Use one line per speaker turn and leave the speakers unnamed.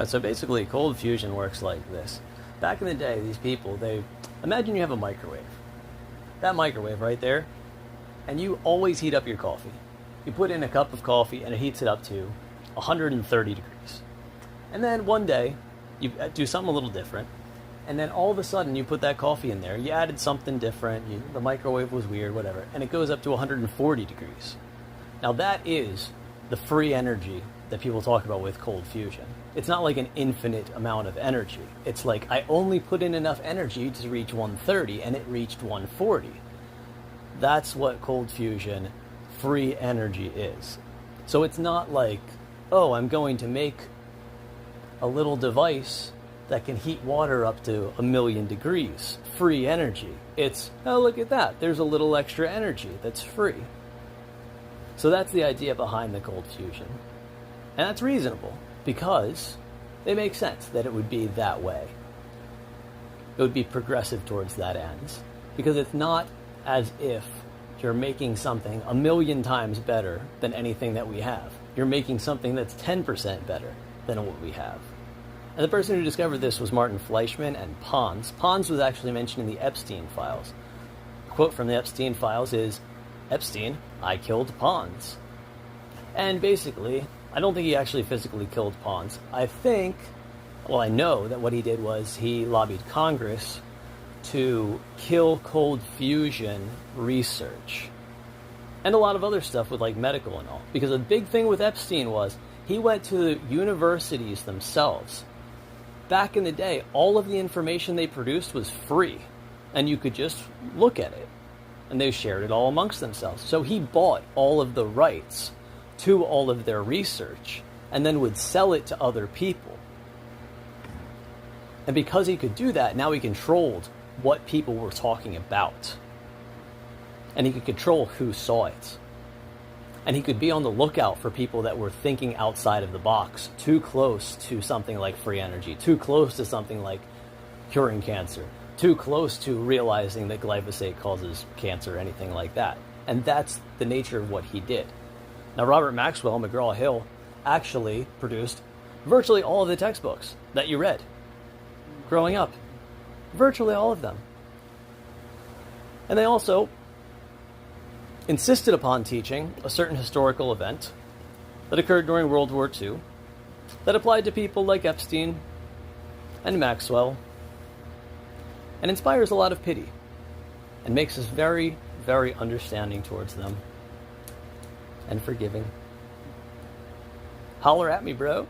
So basically, cold fusion works like this. Back in the day, these people, they imagine you have a microwave. That microwave right there, and you always heat up your coffee. You put in a cup of coffee and it heats it up to 130 degrees. And then one day, you do something a little different, and then all of a sudden you put that coffee in there, you added something different, the microwave was weird, whatever, and it goes up to 140 degrees. Now that is the free energy that people talk about with cold fusion. It's not like an infinite amount of energy. It's like I only put in enough energy to reach 130 and it reached 140. That's what cold fusion free energy is. So it's not like, oh, I'm going to make a little device that can heat water up to 1,000,000 degrees. Free energy. It's, oh, look at that. There's a little extra energy that's free. So that's the idea behind the cold fusion. And that's reasonable because it makes sense that it would be that way. It would be progressive towards that end. Because it's not as if you're making something 1,000,000 times better than anything that we have. You're making something that's 10% better than what we have. And the person who discovered this was Martin Fleischmann and Pons. Pons was actually mentioned in the Epstein files. A quote from the Epstein files is, Epstein, I killed Pons. And basically, I don't think he actually physically killed Pons. I know that what he did was he lobbied Congress to kill cold fusion research. And a lot of other stuff with like medical and all. Because a big thing with Epstein was he went to the universities themselves. Back in the day, all of the information they produced was free. And you could just look at it. And they shared it all amongst themselves. So he bought all of the rights to all of their research and then would sell it to other people. And because he could do that, now he controlled what people were talking about. And he could control who saw it. And he could be on the lookout for people that were thinking outside of the box, too close to something like free energy, too close to something like curing cancer, too close to realizing that glyphosate causes cancer or anything like that. And that's the nature of what he did. Now, Robert Maxwell and McGraw-Hill actually produced virtually all of the textbooks that you read growing up. Virtually all of them. And they also insisted upon teaching a certain historical event that occurred during World War II that applied to people like Epstein and Maxwell and inspires a lot of pity and makes us very, very understanding towards them and forgiving. Holler at me, bro.